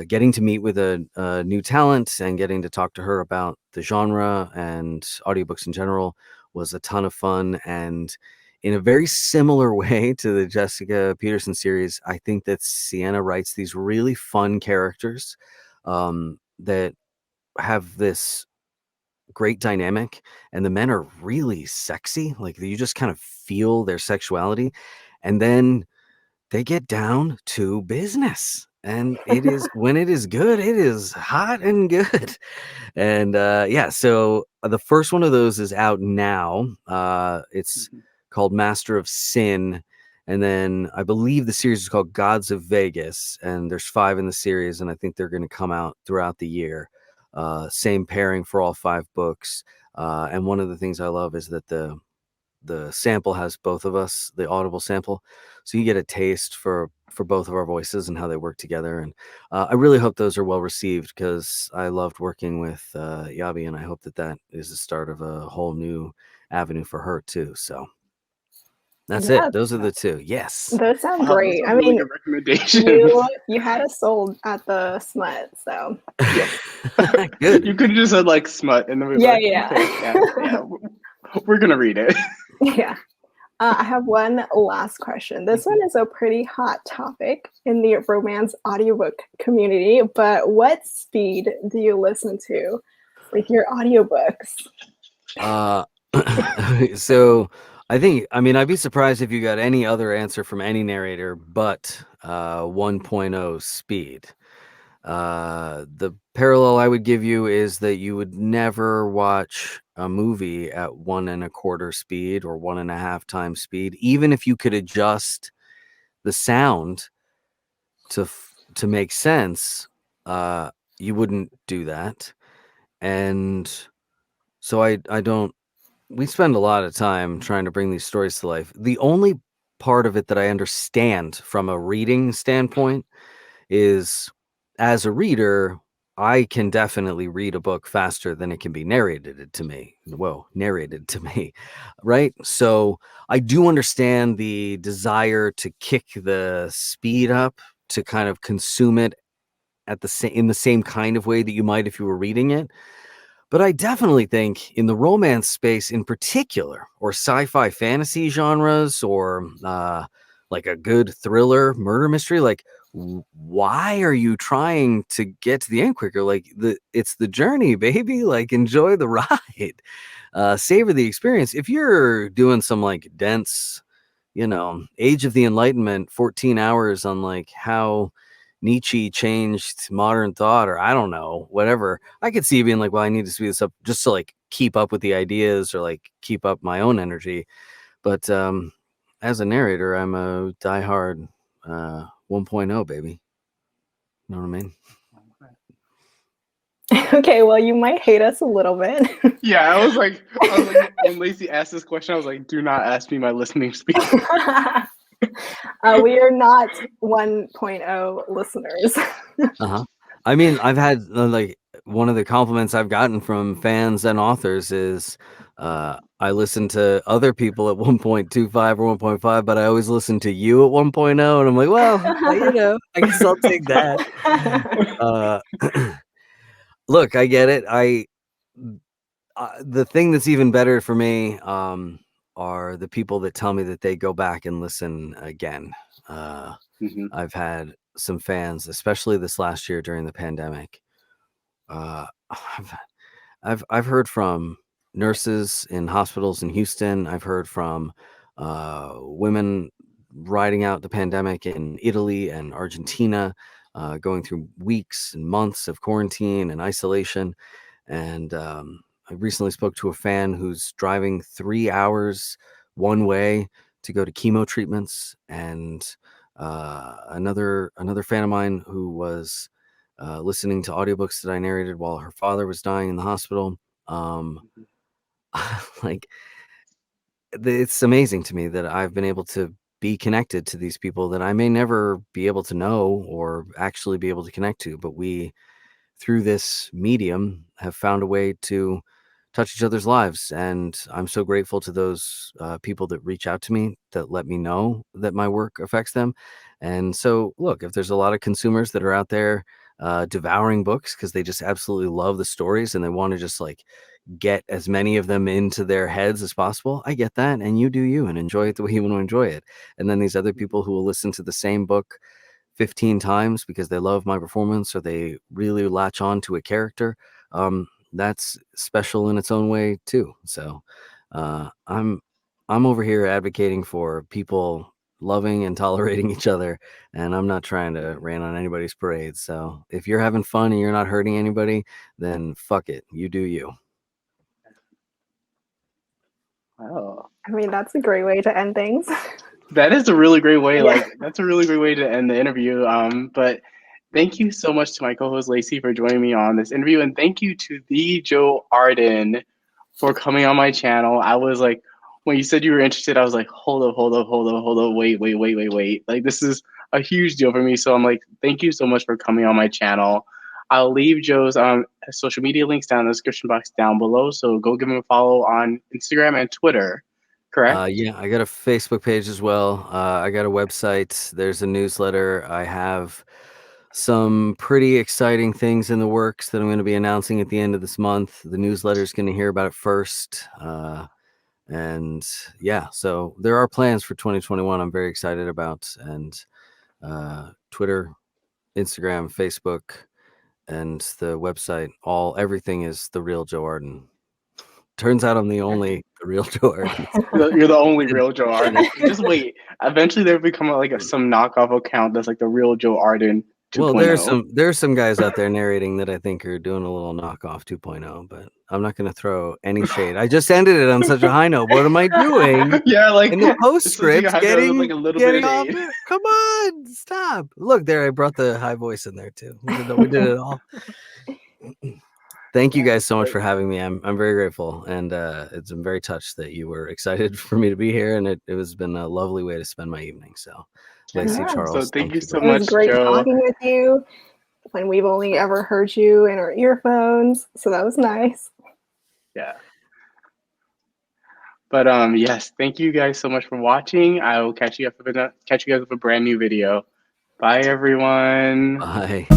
getting to meet with a new talent and getting to talk to her about the genre and audiobooks in general was a ton of fun. And in a very similar way to the Jessica Peterson series, I think that Sienna writes these really fun characters that have this great dynamic, and the men are really sexy. Like, you just kind of feel their sexuality, and then they get down to business, and it is when it is good, it is hot and good. And yeah, so the first one of those is out now. It's called Master of Sin, and then I believe the series is called Gods of Vegas, and there's 5 in the series, and I think they're going to come out throughout the year. Same pairing for all 5 books. And one of the things I love is that the sample has both of us, the Audible sample, so you get a taste for both of our voices and how they work together. And I really hope those are well received, because I loved working with Yabi, and I hope that is the start of a whole new avenue for her too. So that's it. Those are the 2. Yes. Those sound great. I mean, good recommendation. You had us sold at the smut, so good. You could have just said like smut, and then we yeah. Yeah. We're gonna read it. Yeah. I have one last question. This one is a pretty hot topic in the romance audiobook community, but what speed do you listen to with your audiobooks? So I'd be surprised if you got any other answer from any narrator but 1.0 speed. The parallel I would give you is that you would never watch a movie at 1 1/4 speed or 1.5 times speed, even if you could adjust the sound to make sense. You wouldn't do that. And so we spend a lot of time trying to bring these stories to life. The only part of it that I understand from a reading standpoint is, as a reader, I can definitely read a book faster than it can be narrated to me. Right? So I do understand the desire to kick the speed up, to kind of consume it in the same kind of way that you might if you were reading it. But I definitely think in the romance space in particular, or sci-fi fantasy genres, or like a good thriller murder mystery, like, why are you trying to get to the end quicker? Like, it's the journey, baby. Like, enjoy the ride, savor the experience. If you're doing some like dense, Age of the Enlightenment, 14 hours on like how Nietzsche changed modern thought, or I don't know, whatever, I could see you being like, well, I need to speed this up just to like keep up with the ideas, or like keep up my own energy. But as a narrator, I'm a diehard 1.0, baby. You know what I mean? Okay, well, you might hate us a little bit. Yeah, I was like, when Lacey asked this question, I was like, do not ask me my listening speed. We are not 1.0 listeners. I mean, I've had like one of the compliments I've gotten from fans and authors is I listen to other people at 1.25 or 1.5, but I always listen to you at 1.0, and I'm like, well, I guess I'll take that. Look, I get it. The thing that's even better for me are the people that tell me that they go back and listen again. I've had some fans, especially this last year during the pandemic. I've heard from nurses in hospitals in Houston. I've heard from women riding out the pandemic in Italy and Argentina, going through weeks and months of quarantine and isolation. And I recently spoke to a fan who's driving 3 hours one way to go to chemo treatments, and another fan of mine who was listening to audiobooks that I narrated while her father was dying in the hospital. Like, it's amazing to me that I've been able to be connected to these people that I may never be able to know or actually be able to connect to, but we, through this medium, have found a way to touch each other's lives. And I'm so grateful to those people that reach out to me, that let me know that my work affects them. And so, look, if there's a lot of consumers that are out there devouring books because they just absolutely love the stories and they want to just like get as many of them into their heads as possible, I get that. And you do you and enjoy it the way you want to enjoy it. And then these other people who will listen to the same book 15 times because they love my performance or they really latch on to a character, that's special in its own way too. So I'm over here advocating for people loving and tolerating each other, and I'm not trying to rain on anybody's parade. So if you're having fun and you're not hurting anybody, then fuck it, you do you. Wow. I mean, that's a great way to end things. That is a really great way. Yeah. Like, that's a really great way to end the interview. But thank you so much to my co-host Lacey for joining me on this interview, and thank you to the Joe Arden for coming on my channel. I was like, when you said you were interested, I was like, hold up, wait. Like, this is a huge deal for me. So I'm like, thank you so much for coming on my channel. I'll leave Joe's social media links down in the description box down below. So go give him a follow on Instagram and Twitter. Correct? Yeah, I got a Facebook page as well. I got a website. There's a newsletter. I have some pretty exciting things in the works that I'm going to be announcing at the end of this month. The newsletter is going to hear about it first. And yeah, so there are plans for 2021 I'm very excited about. And Twitter, Instagram, Facebook, and the website, everything is The Real Joe Arden. Turns out I'm the only real Joe Arden. You're the only real Joe Arden. Just wait. Eventually, there'll become some knockoff account that's like the real Joe Arden 2.0. Well, there's some guys out there narrating that I think are doing a little knockoff 2.0, but I'm not going to throw any shade. I just ended it on such a high note. What am I doing? Yeah, like in the postscript, getting like a little bit of off hate. it. Come on, stop. Look there, I brought the high voice in there too. We did it all. Thank you guys so much for having me. I'm very grateful, and I'm very touched that you were excited for me to be here, and it has been a lovely way to spend my evening. So, Lacey, Charles, So thank you so It much, was great Joe. talking with you when we've only ever heard you in our earphones. So that was nice. Yeah. But yes, thank you guys so much for watching. I will catch you guys with a brand new video. Bye, everyone. bye.